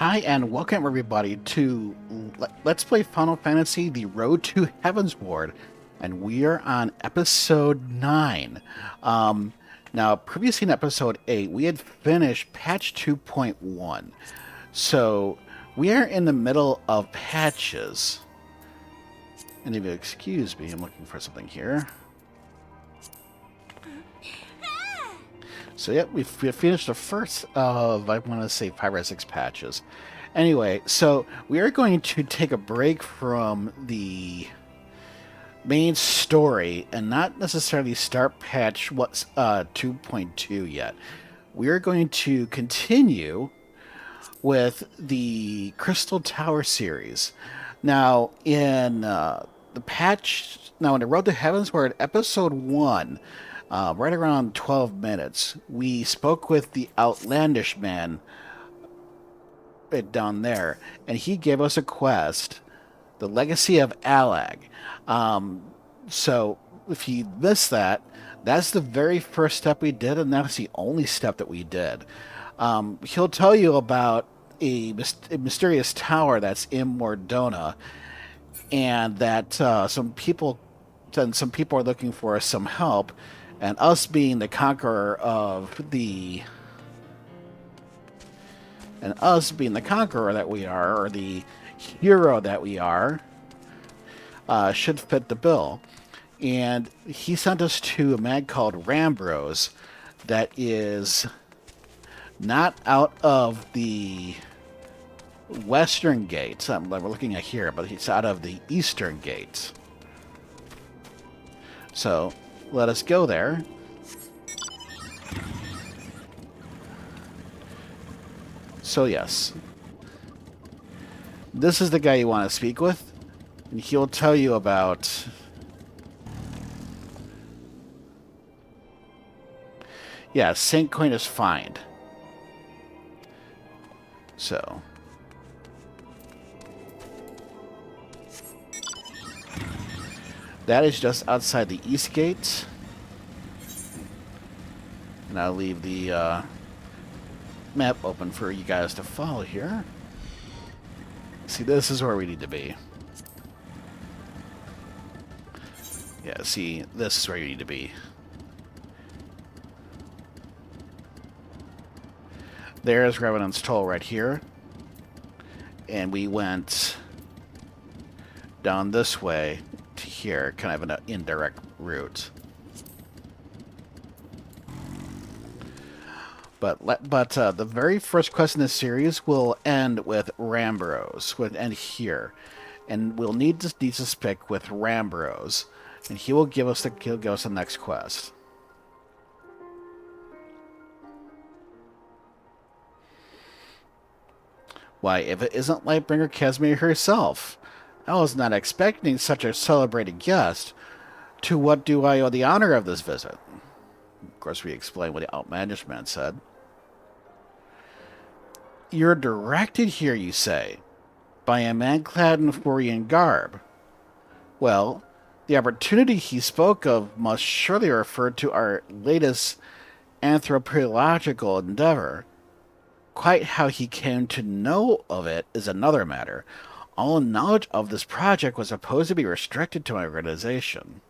Hi and welcome everybody to Let's Play Final Fantasy The Road to Heavensward, and we are on episode 9. Now, previously in episode 8, we had finished patch 2.1, so we are in the middle of patches. And if you excuse me, I'm looking for something here. So yeah, we finished the first of, I want to say, 5 or 6 patches. Anyway, so we are going to take a break from the main story and not necessarily start patch 2.2 yet. We are going to continue with the Crystal Tower series. Now, in the Road to Heavensward, episode 1, right around 12 minutes, we spoke with the outlandish man down there, and he gave us a quest, the Legacy of Allag. So if you missed that, that's the very first step we did, and that's the only step that we did. He'll tell you about a mysterious tower that's in Mordona, and that some people are looking for some help, and us being the conqueror that we are, or the hero that we are, should fit the bill. And he sent us to a man called Rambros that is not out of the western gates that we're looking at here, but he's out of the eastern gates. So let us go there. So yes, this is the guy you want to speak with, and he'll tell you about St. Coinus find. So that is just outside the east gate. And I'll leave the map open for you guys to follow here. See, this is where we need to be. Yeah, see, this is where you need to be. There's Revenant's Toll right here. And we went down this way to here, kind of an indirect route. But the very first quest in this series will end with Rambros. Will end here, and we'll need to speak with Rambros, and he'll give us the next quest. Why, if it isn't Lightbringer Kasmeer herself, I was not expecting such a celebrated guest. To what do I owe the honor of this visit? Of course, we explained what the outlandish man said. You're directed here, you say, by a man clad in Forian garb. Well, the opportunity he spoke of must surely refer to our latest anthropological endeavor. Quite how he came to know of it is another matter. All knowledge of this project was supposed to be restricted to my organization.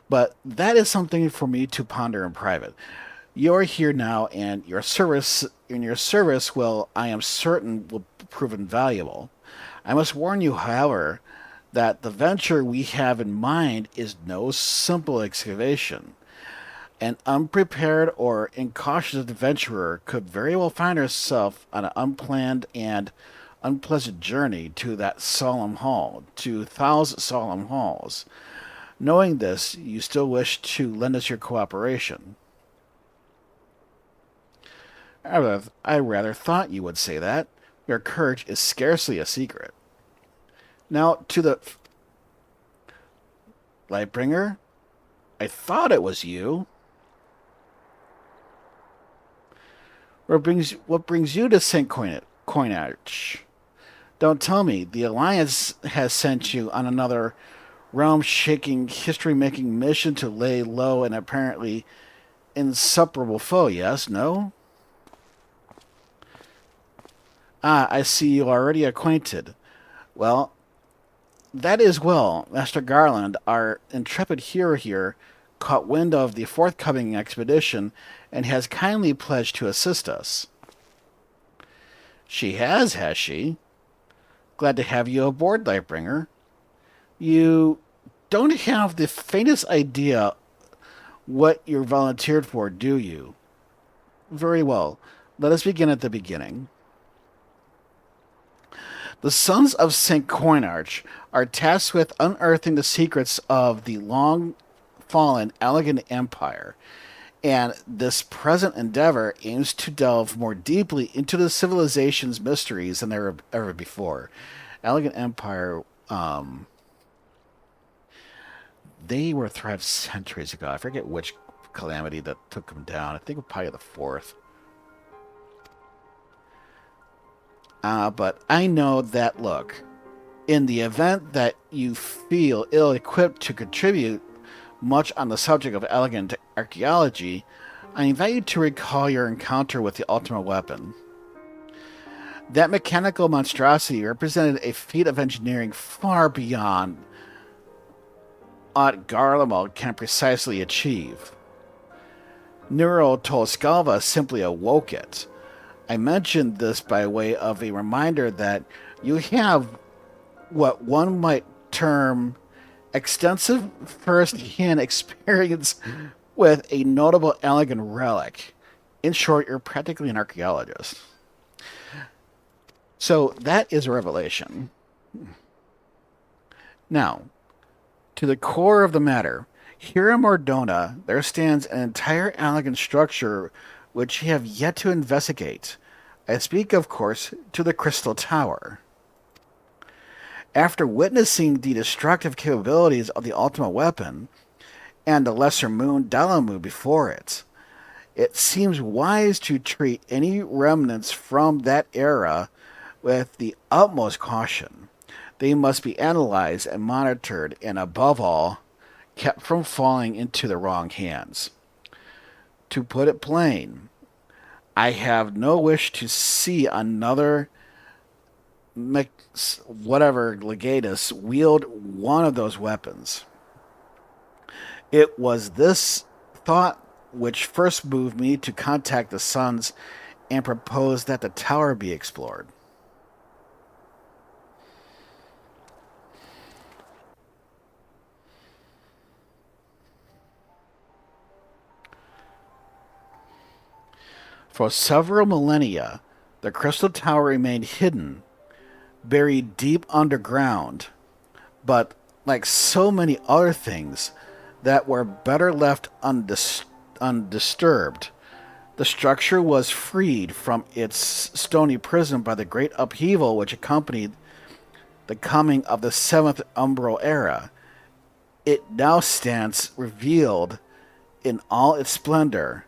But that is something for me to ponder in private. You're here now, and your service will, I am certain, will prove invaluable. I must warn you, however, that the venture we have in mind is no simple excavation. An unprepared or incautious adventurer could very well find herself on an unplanned and unpleasant journey to that solemn hall, to Thal's solemn halls. Knowing this, you still wish to lend us your cooperation. I rather thought you would say that. Your courage is scarcely a secret. Now, to the Lightbringer, I thought it was you. What brings you to St. Coinarch? Don't tell me the Alliance has sent you on another realm-shaking, history-making mission to lay low an apparently insuperable foe, yes? No? Ah, I see you are already acquainted. Well, that is well. Master Garland, our intrepid hero here, caught wind of the forthcoming expedition and has kindly pledged to assist us. She has she? Glad to have you aboard, Lightbringer. You don't have the faintest idea what you're volunteered for, do you? Very well. Let us begin at the beginning. The sons of St. Coinarch are tasked with unearthing the secrets of the long-fallen Allag Empire, and this present endeavor aims to delve more deeply into the civilization's mysteries than ever before. Allag Empire, they were thrived centuries ago. I forget which calamity that took them down. I think it was probably the fourth. But I know that, look, in the event that you feel ill-equipped to contribute much on the subject of elegant archaeology, I invite you to recall your encounter with the ultimate weapon. That mechanical monstrosity represented a feat of engineering far beyond what Garlemald can precisely achieve. Nero Toscalva simply awoke it. I mentioned this by way of a reminder that you have what one might term extensive first-hand experience with a notable elegant relic. In short, you're practically an archaeologist. So that is a revelation. Now, to the core of the matter, here in Mordona, there stands an entire elegant structure which you have yet to investigate. I speak, of course, to the Crystal Tower. After witnessing the destructive capabilities of the ultimate weapon, and the lesser moon Dalamu before it, it seems wise to treat any remnants from that era with the utmost caution. They must be analyzed and monitored, and above all, kept from falling into the wrong hands. To put it plain, I have no wish to see another legatus wield one of those weapons. It was this thought which first moved me to contact the Sons and propose that the tower be explored. For several millennia, the Crystal Tower remained hidden, buried deep underground, but like so many other things that were better left undisturbed, the structure was freed from its stony prison by the great upheaval which accompanied the coming of the Seventh Umbral Era. It now stands revealed in all its splendor,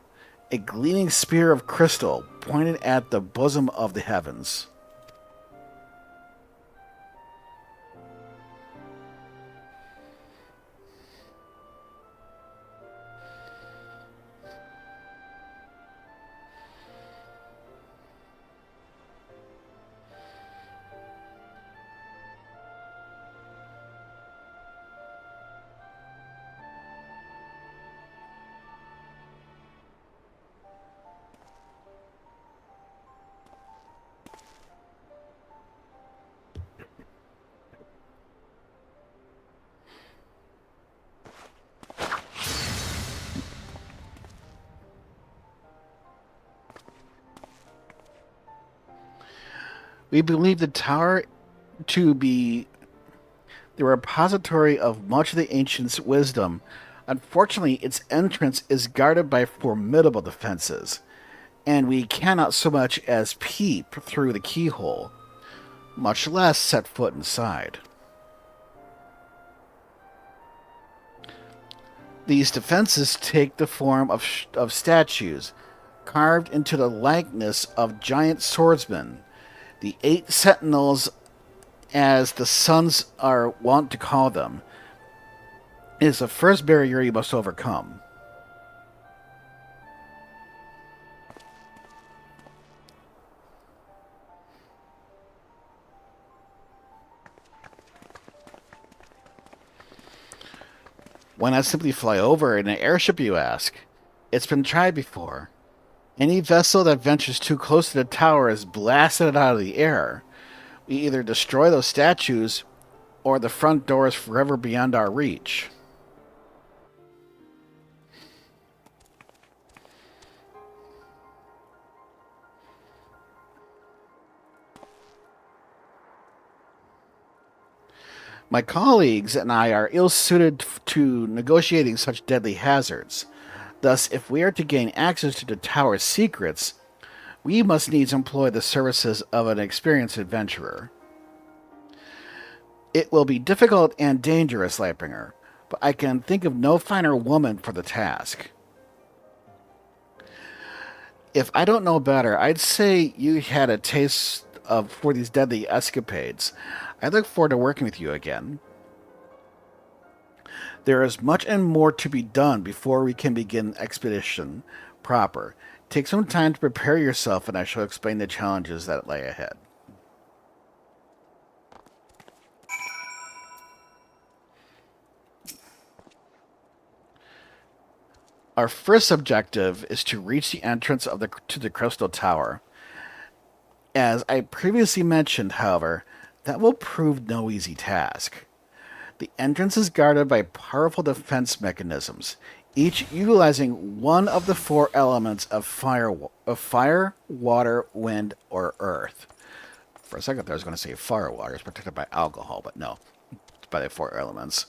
a gleaming spear of crystal pointed at the bosom of the heavens. We believe the tower to be the repository of much of the ancients' wisdom. Unfortunately, its entrance is guarded by formidable defenses, and we cannot so much as peep through the keyhole, much less set foot inside. These defenses take the form of statues, carved into the likeness of giant swordsmen, the 8 sentinels, as the Sons are wont to call them, is the first barrier you must overcome. Why not simply fly over in an airship, you ask? It's been tried before. Any vessel that ventures too close to the tower is blasted out of the air. We either destroy those statues, or the front door is forever beyond our reach. My colleagues and I are ill-suited to negotiating such deadly hazards. Thus, if we are to gain access to the tower's secrets, we must needs employ the services of an experienced adventurer. It will be difficult and dangerous, Lightbringer, but I can think of no finer woman for the task. If I don't know better, I'd say you had a taste for these deadly escapades. I look forward to working with you again. There is much and more to be done before we can begin expedition proper. Take some time to prepare yourself, and I shall explain the challenges that lay ahead. Our first objective is to reach the entrance to the Crystal Tower. As I previously mentioned, however, that will prove no easy task. The entrance is guarded by powerful defense mechanisms, each utilizing one of the four elements of fire, water, wind, or earth. For a second there, I was going to say fire water is protected by alcohol, but no, it's by the four elements.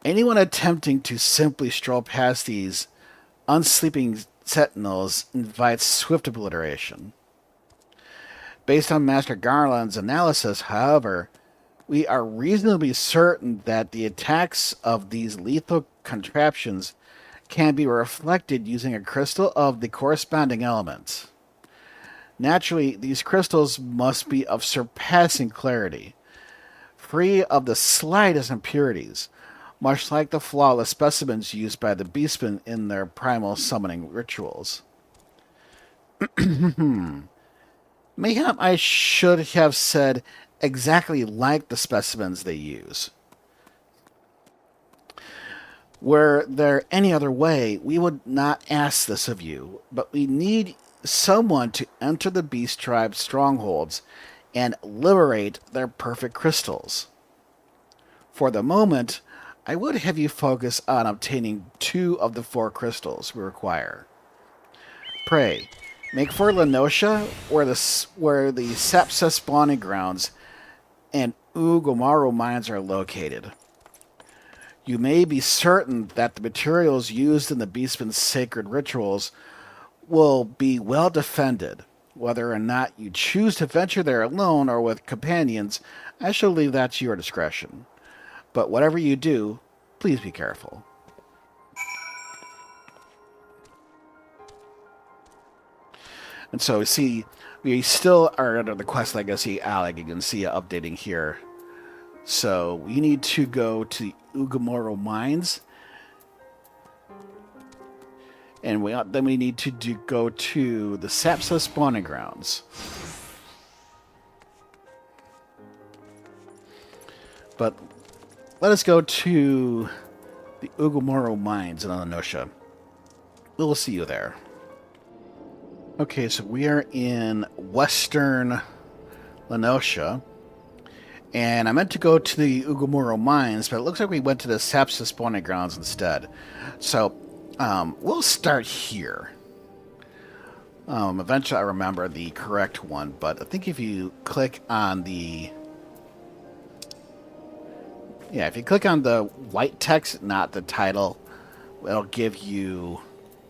Anyone attempting to simply stroll past these unsleeping sentinels invites swift obliteration. Based on Master Garland's analysis, however, we are reasonably certain that the attacks of these lethal contraptions can be reflected using a crystal of the corresponding elements. Naturally, these crystals must be of surpassing clarity, free of the slightest impurities, much like the flawless specimens used by the beastmen in their primal summoning rituals. Mayhap I should have said exactly like the specimens they use. Were there any other way, we would not ask this of you, but we need someone to enter the beast tribe's strongholds and liberate their perfect crystals. For the moment, I would have you focus on obtaining 2 of the 4 crystals we require. Pray, make for Noscea, where the Sapsa spawning grounds and Ugomaru mines are located. You may be certain that the materials used in the Beastman's sacred rituals will be well defended. Whether or not you choose to venture there alone or with companions, I shall leave that to your discretion. But whatever you do, please be careful. And so, see, we still are under the quest legacy Allag. You can see updating here. So, we need to go to the Ugomaru mines. And then we need to go to the Sapsa spawning grounds. But let us go to the Ugomaru mines in Noscea. We'll see you there. Okay, so we are in western Noscea. And I meant to go to the Ugomaru mines, but it looks like we went to the Sapsa spawning grounds instead. So, we'll start here. Eventually I remember the correct one, but I think if you click on the... Yeah, if you click on the white text, not the title, it'll give you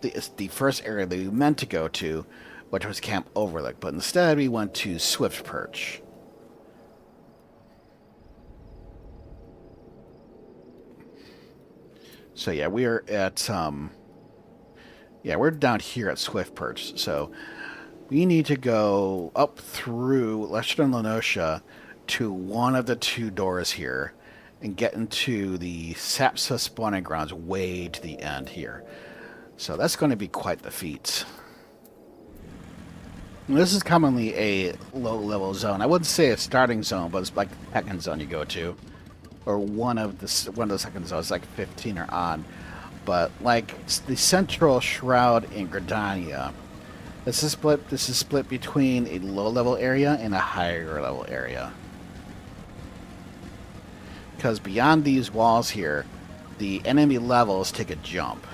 the first area that we meant to go to, which was Camp Overlook. But instead, we went to Swift Perch. So yeah, we are at we're down here at Swift Perch. So we need to go up through Western Noscea to one of the 2 doors here and get into the Sapsa spawning grounds way to the end here. So that's going to be quite the feat. And this is commonly a low-level zone. I wouldn't say a starting zone, but it's like the second zone you go to. or one of the second zones, like 15 or on. But like the central shroud in Gridania, this is split between a low level area and a higher level area. Because beyond these walls here, the enemy levels take a jump.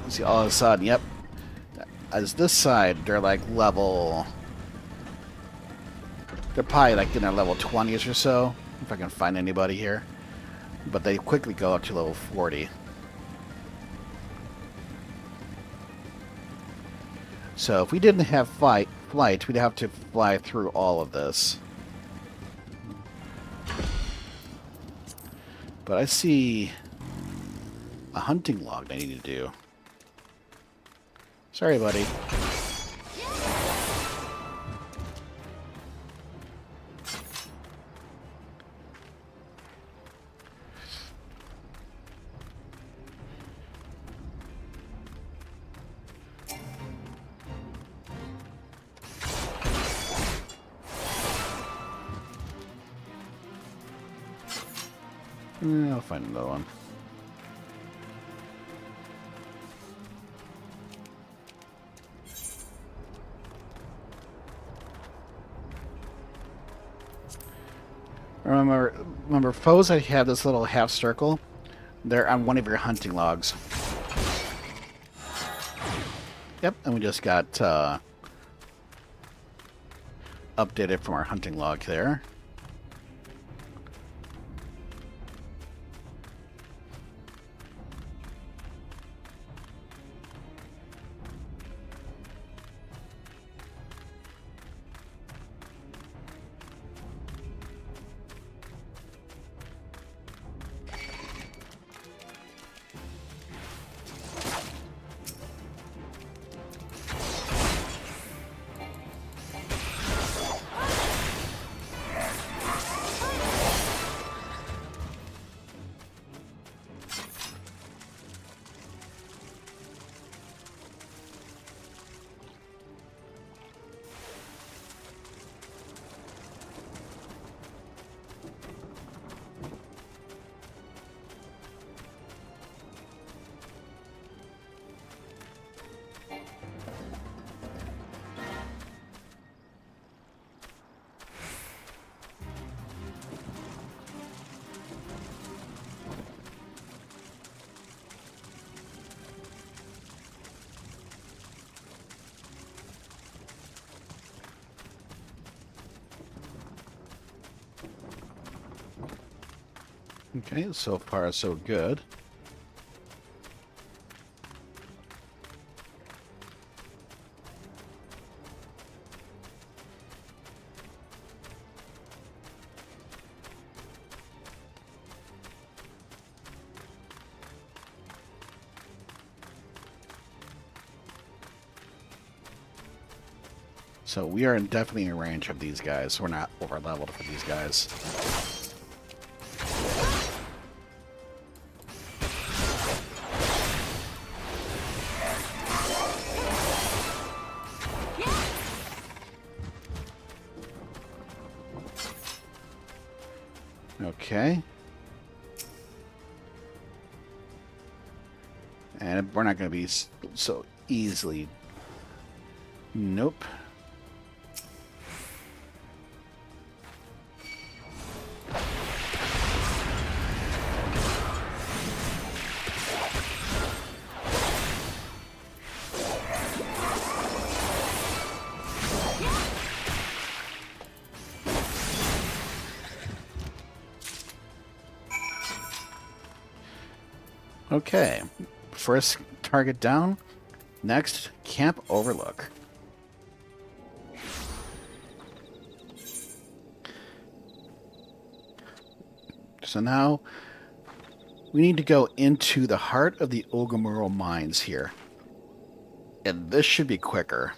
See, all of a sudden, yep. As this side, they're like level... They're probably like in their level 20s or so, if I can find anybody here. But they quickly go up to level 40. So if we didn't have flight, we'd have to fly through all of this. But I see a hunting log I need to do. Sorry, buddy. I'll find another one. Remember, foes that have this little half circle, they're on one of your hunting logs. Yep, and we just got updated from our hunting log there. Okay, so far so good. So we are definitely in range of these guys. We're not over leveled for these guys. Okay. And we're not going to be so easily... Nope. Okay, first target down. Next, Camp Overlook. So now we need to go into the heart of the Ogumuro mines here. And this should be quicker.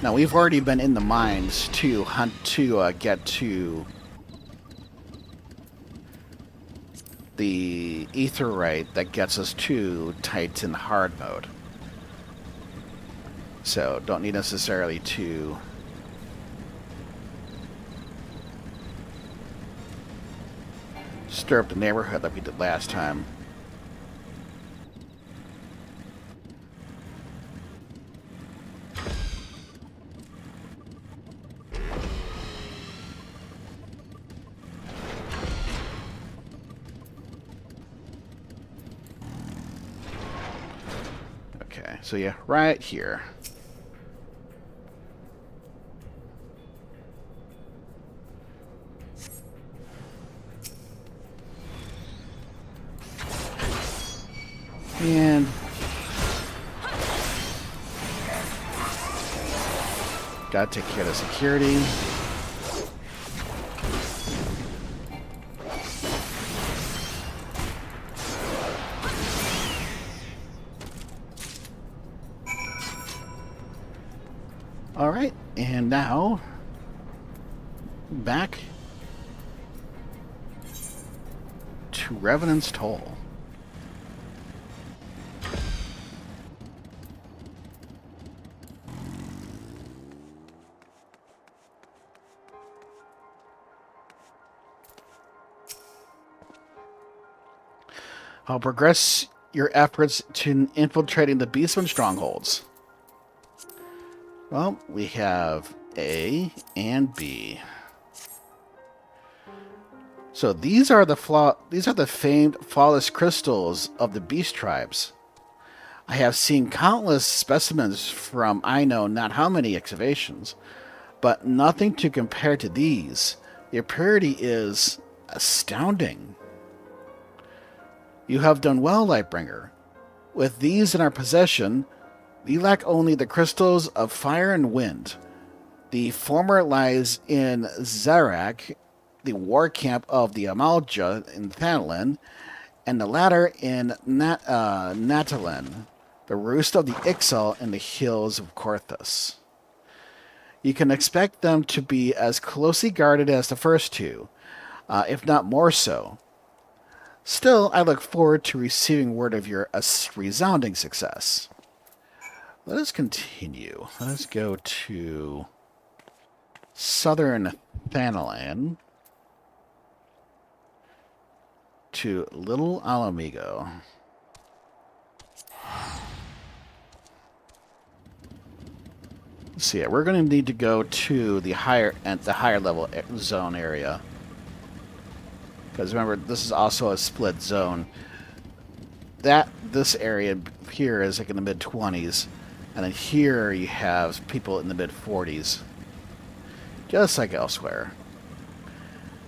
Now we've already been in the mines to hunt to get to the Aetheryte that gets us to Titan hard mode. So don't need necessarily to stir up the neighborhood like we did last time. Okay, so yeah, right here. And gotta take care of the security. All right, and now back to Revenant's Toll. I'll progress your efforts to infiltrating the Beastman strongholds. Well, we have A and B. So these are the famed flawless crystals of the beast tribes. I have seen countless specimens from I know not how many excavations, but nothing to compare to these. Their purity is astounding. You have done well, Lightbringer. With these in our possession, we lack only the crystals of fire and wind. The former lies in Zarak, the war camp of the Amalja in Thanalan, and the latter in Natalan, the roost of the Ixal in the hills of Coerthas. You can expect them to be as closely guarded as the first two, if not more so. Still, I look forward to receiving word of your resounding success. Let us continue. Let us go to southern Thanalan, to Little Alamigo. So yeah, we're going to need to go to the higher level zone area. Because remember, this is also a split zone. This area here is like in the mid-20s. And then here you have people in the mid-40s. Just like elsewhere.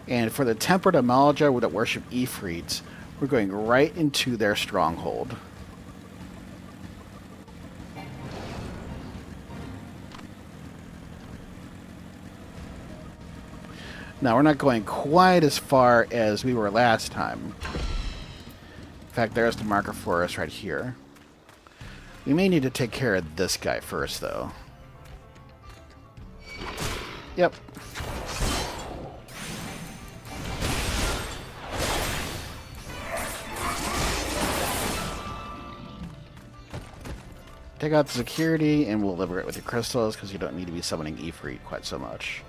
And for the Tempered Amalja that worship Ifrits, we're going right into their stronghold. Now, we're not going quite as far as we were last time. In fact, there's the marker for us right here. We may need to take care of this guy first, though. Yep. Take out the security, and we'll liberate with the crystals, because you don't need to be summoning Ifrit quite so much.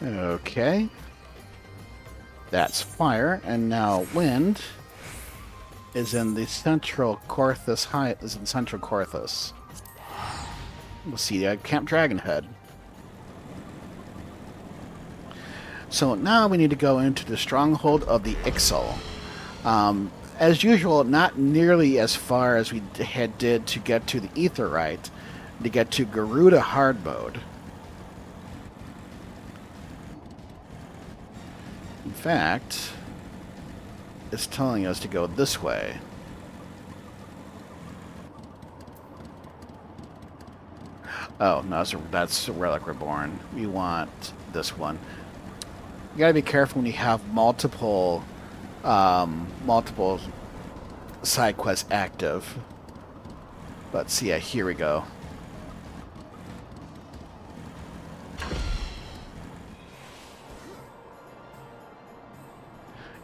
Okay. That's fire, and now wind is in the central Coerthas is in central Coerthas. We'll see Camp Dragonhead. So now we need to go into the stronghold of the Ixal. As usual, not nearly as far as we did to get to the Aetheryte, to get to Garuda hard mode. In fact, it's telling us to go this way. Oh, no, that's a Relic Reborn. We want this one. You gotta be careful when you have multiple side quests active. But see, yeah, here we go.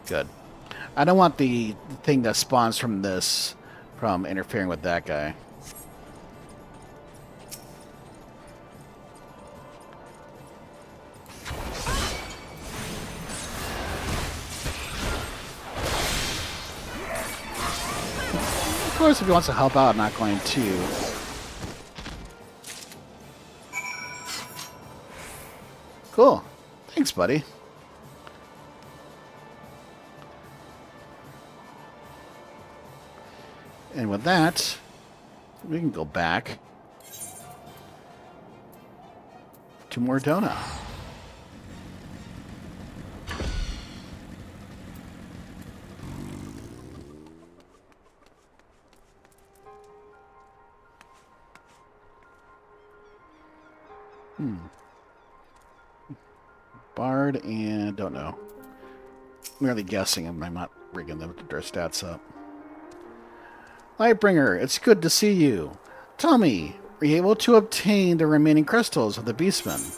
Good. I don't want the thing that spawns from this from interfering with that guy. Of course, if he wants to help out, I'm not going to. Cool. Thanks, buddy. And with that, we can go back to Mordona. Bard and don't know. Merely guessing, I'm not rigging their stats up. Lightbringer, it's good to see you. Tell me, were you able to obtain the remaining crystals of the Beastmen?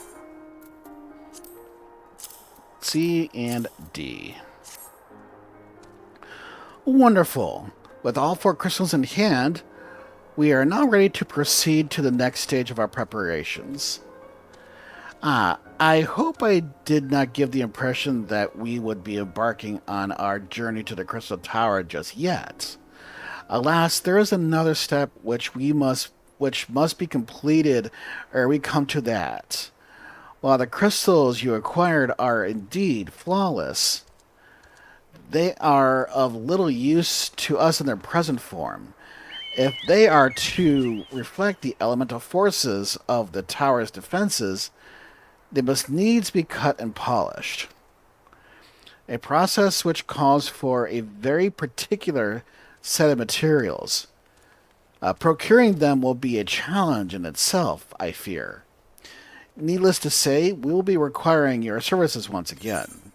C and D. Wonderful. With all 4 crystals in hand, we are now ready to proceed to the next stage of our preparations. I hope I did not give the impression that we would be embarking on our journey to the Crystal Tower just yet. Alas, there is another step which must be completed ere we come to that. While the crystals you acquired are indeed flawless, they are of little use to us in their present form. If they are to reflect the elemental forces of the tower's defenses, they must needs be cut and polished. A process which calls for a very particular set of materials. Procuring them will be a challenge in itself, I fear. Needless to say, we will be requiring your services once again.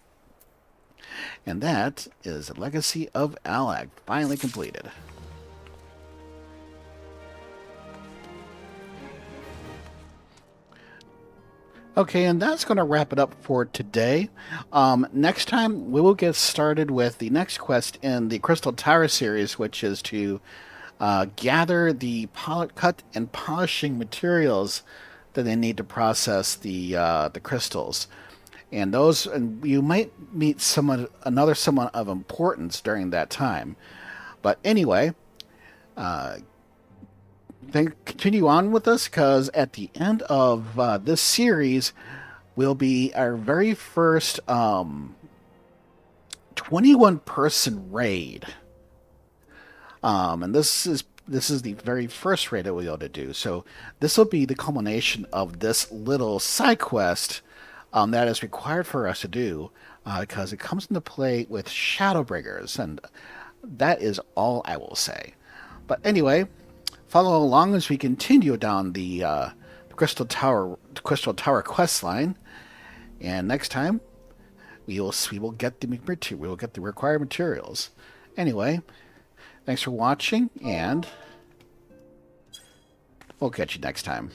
And that is the Legacy of Allag, finally completed. Okay, and that's going to wrap it up for today. Next time, we will get started with the next quest in the Crystal Tower series, which is to gather the cut and polishing materials that they need to process the crystals. And you might meet another someone of importance during that time. But anyway, then continue on with us, because at the end of this series will be our very first 21-person raid. And this is the very first raid that we'll be able to do. So this will be the culmination of this little side quest that is required for us to do, because it comes into play with shadowbringers, and that is all I will say. But anyway, follow along as we continue down the Crystal Tower quest line, and next time we will get the required materials. Anyway, thanks for watching, and we'll catch you next time.